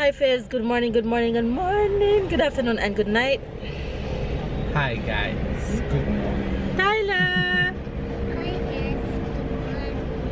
Hi Fizz, good morning, good morning, good morning, good afternoon and good night. Hi guys, good morning. Tyler!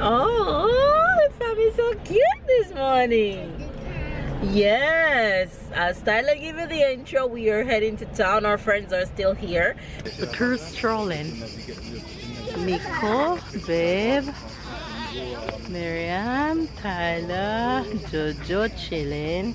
Oh, Fami's so cute this morning. Yes, as Tyler gave you the intro, we are heading to town. Our friends are still here. The crew's strolling. Miko, Babe, Miriam, Tyler, Jojo chilling.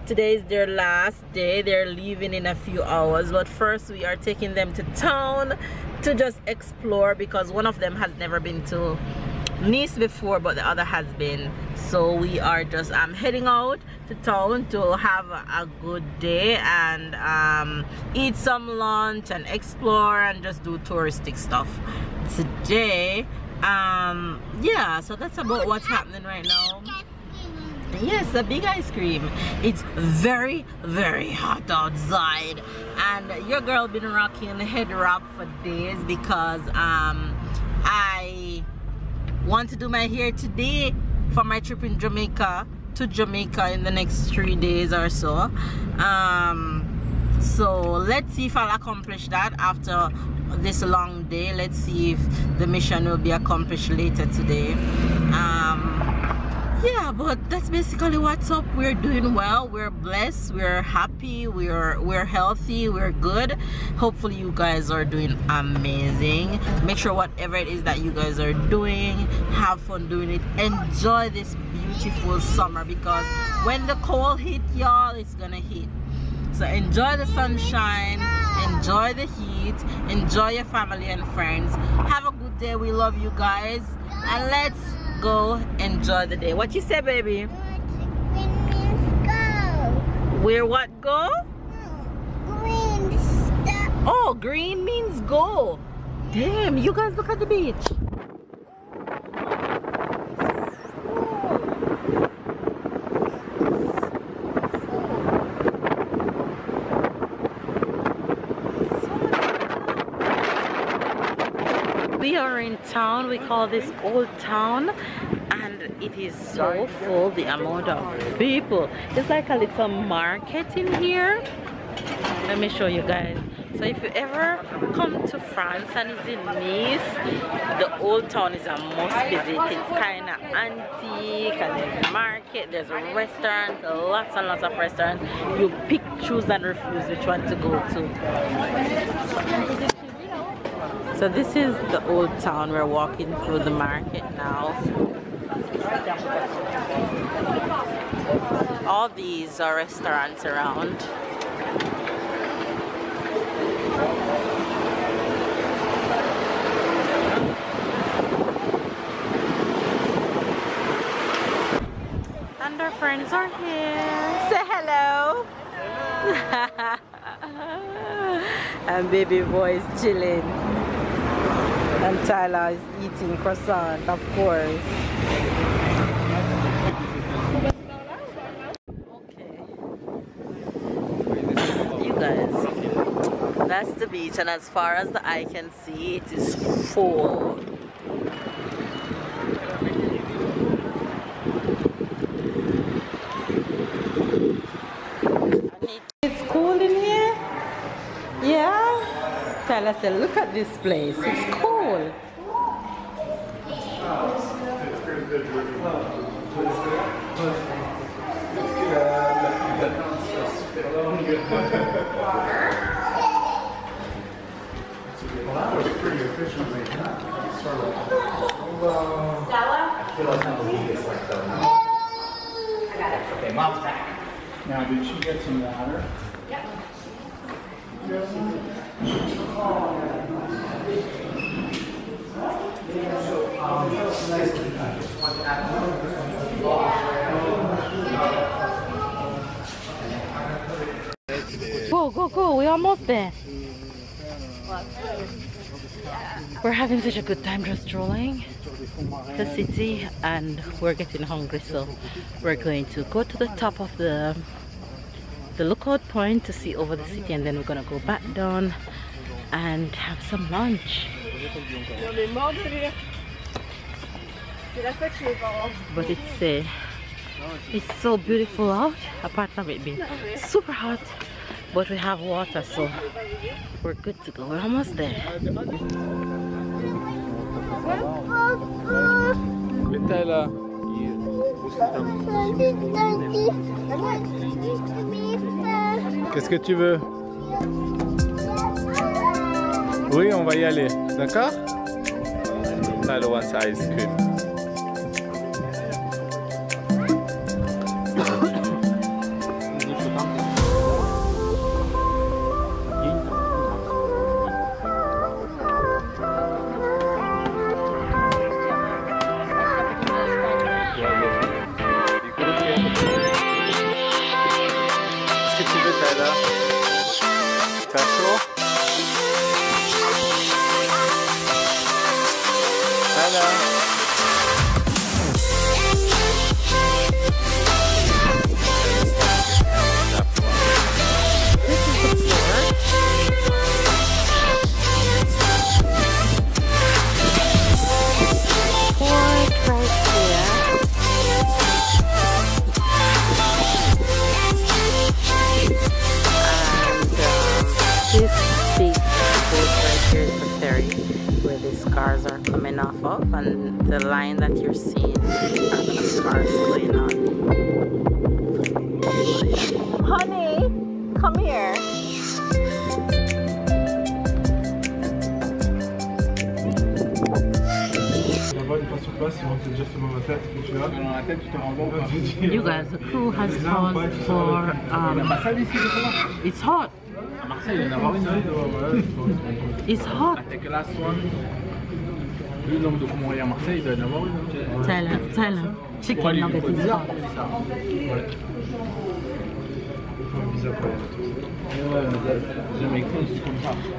Today is their last day. They're leaving in a few hours, but first we are taking them to town to just explore because one of them has never been to Nice before but the other has been. So we are just heading out to town to have a good day and eat some lunch and explore and just do touristic stuff today. Yeah, so that's about what's happening right now. Yes, a big ice cream. It's very, very hot outside, and your girl been rocking the head wrap for days because I want to do my hair today for my trip in Jamaica in the next 3 days or so. So let's see if I'll accomplish that after this long day. Let's see if the mission will be accomplished later today. Yeah, but that's basically what's up. We're doing well, we're blessed, we're happy, we're healthy, we're good. Hopefully you guys are doing amazing. Make sure whatever it is that you guys are doing, have fun doing it. Enjoy this beautiful summer because when the cold hit, y'all, it's gonna hit. So enjoy the sunshine, enjoy the heat, enjoy your family and friends. Have a good day. We love you guys, and let's go enjoy the day. What you say, baby? Green means go. Where what go? Green stop. Oh, green means go. Damn, you guys look at the beach. We are in town. We call this Old Town, and it is so full, the amount of people. It's like a little market in here. Let me show you guys. So if you ever come to France and it's in Nice, the Old Town is a must visit. It's kind of antique, and there's a market, there's a restaurant, lots and lots of restaurants. You pick, choose and refuse which one to go to. So this is the Old Town. We're walking through the market now. All these are restaurants around. And our friends are here. Say hello. And baby boy is chilling. And Tyler is eating croissant, of course. Okay. You guys, that's the beach, and as far as the eye can see, it is full. It's cool in here? Yeah? Tyler said, look at this place. It's cool. That was pretty efficiently done. Sort of like, I feel like I'm like that. I got it. Okay, mom's back. Now, did she get some water? Yep. Go, go, go. We're almost there. We're having such a good time just strolling the city, and we're getting hungry, so we're going to go to the top of the lookout point to see over the city, and then we're gonna go back down and have some lunch. But it's so beautiful out, apart from it being super hot, but we have water, so we're good to go. We're almost there. Qu'est-ce que tu veux? Oui, on va y aller, d'accord? I don't want ice cream. Cars are coming off of, and the line that you're seeing are the cars going on. Honey, come here. You guys, the crew has paused for it's hot. It's hot. Thailand, chicken nugget is hot.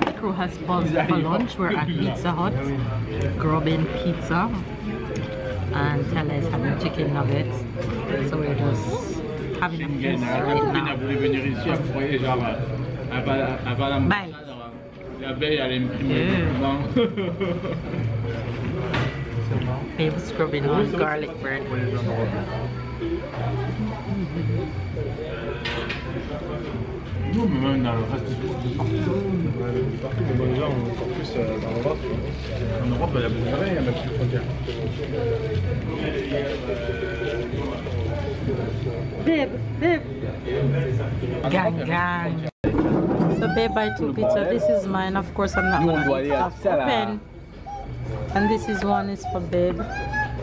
The crew has paused for lunch. We're at Pizza Hut, grabbing pizza, and Thailand is having chicken nuggets. So we're just having a feast right now. Bye. Babe scrubbing on garlic bread. Non, mais même dans le reste de partout. Déjà, en plus dans l'Europe, en Europe, il y a beaucoup de rien, il y a même plus de frontières. Babe. Gang. So babe, buy 2 pizza. This is mine. Of course, I'm not going to eat it open. And this is one is for babe.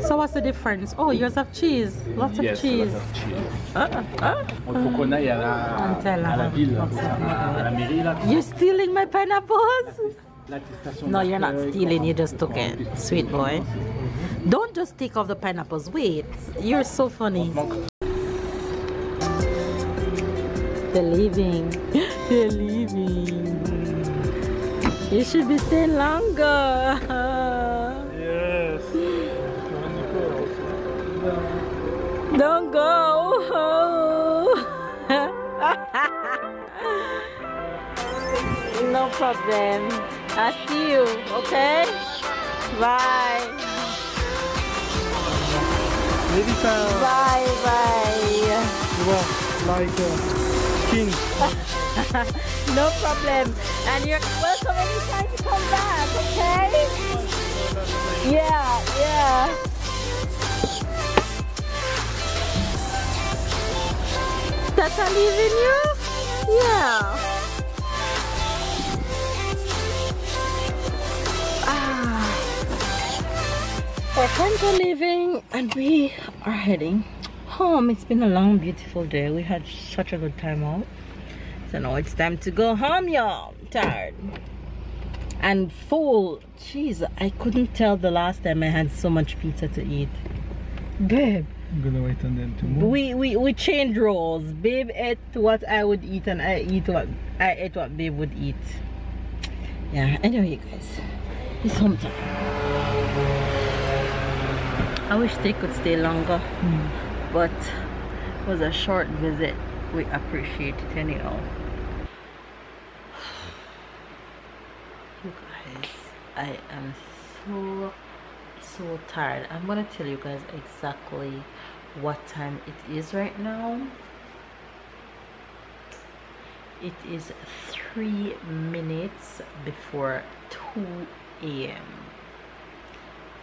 So what's the difference? Oh, yours have cheese. Lots of cheese. You're stealing my pineapples? No, you're not stealing. You just took it. Sweet boy. Don't just take off the pineapples. Wait. You're so funny. They're leaving. They're leaving. You should be staying longer. Yes. Don't go. No problem. I'll see you, okay? Bye. Maybe Bye. like king. No problem. And you're welcome anytime to come back, okay? Yeah. Tata leaving you? Yeah. Our friends are leaving and we are heading home. It's been a long, beautiful day. We had such a good time out. So now it's time to go home, y'all. Tired and full. Jeez, I couldn't tell the last time I had so much pizza to eat. Babe, I'm gonna wait on them to move. we changed roles. Babe ate what I would eat, and I ate what Babe would eat. Yeah, anyway, you guys, it's home time. I wish they could stay longer, but it was a short visit. We appreciate it anyhow. You guys, I am so tired. I'm gonna tell you guys exactly what time it is right now. It is 3 minutes before 2 a.m.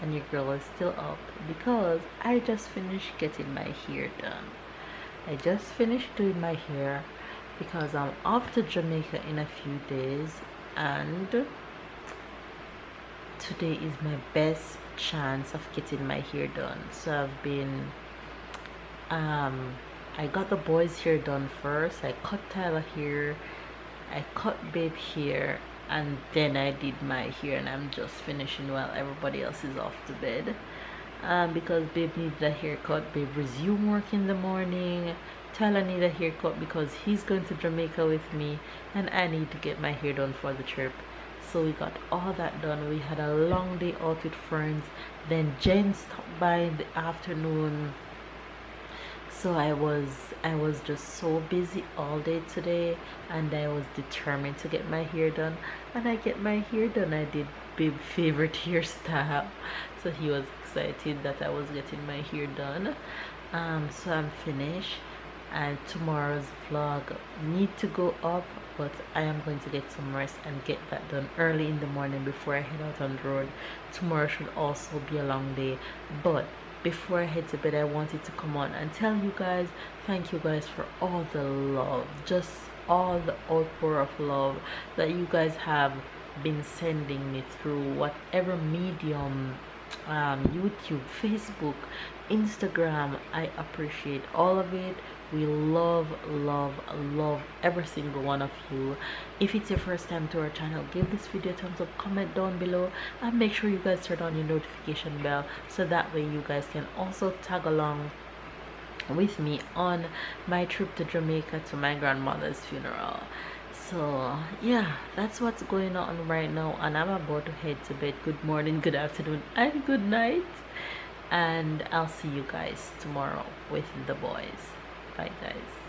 and your girl is still up because I just finished getting my hair done. I just finished doing my hair because I'm off to Jamaica in a few days, and today is my best chance of getting my hair done. So I've been I got the boys' hair done first. I cut Tyler hair, I cut Babe hair, and then I did my hair, and I'm just finishing while everybody else is off to bed. Because Babe needed a haircut. Babe resumed work in the morning. Tyler needed a haircut because he's going to Jamaica with me, and I need to get my hair done for the trip. So we got all that done. We had a long day out with friends. Then Jen stopped by in the afternoon. So I was just so busy all day today, and I was determined to get my hair done, and I get my hair done. I did Babe's favorite hairstyle, so he was excited that I was getting my hair done. So I'm finished, and tomorrow's vlog need to go up, but I am going to get some rest and get that done early in the morning before I head out on the road. Tomorrow should also be a long day, but before I head to bed, I wanted to come on and tell you guys, thank you guys for all the love, just all the outpour of love that you guys have been sending me through whatever medium, YouTube, Facebook, Instagram. I appreciate all of it. We love every single one of you. If it's your first time to our channel, give this video a thumbs up, comment down below, and make sure you guys turn on your notification bell so that way you guys can also tag along with me on my trip to Jamaica to my grandmother's funeral. So yeah, that's what's going on right now, and I'm about to head to bed. Good morning, good afternoon, and good night, and I'll see you guys tomorrow with the boys. Bye guys.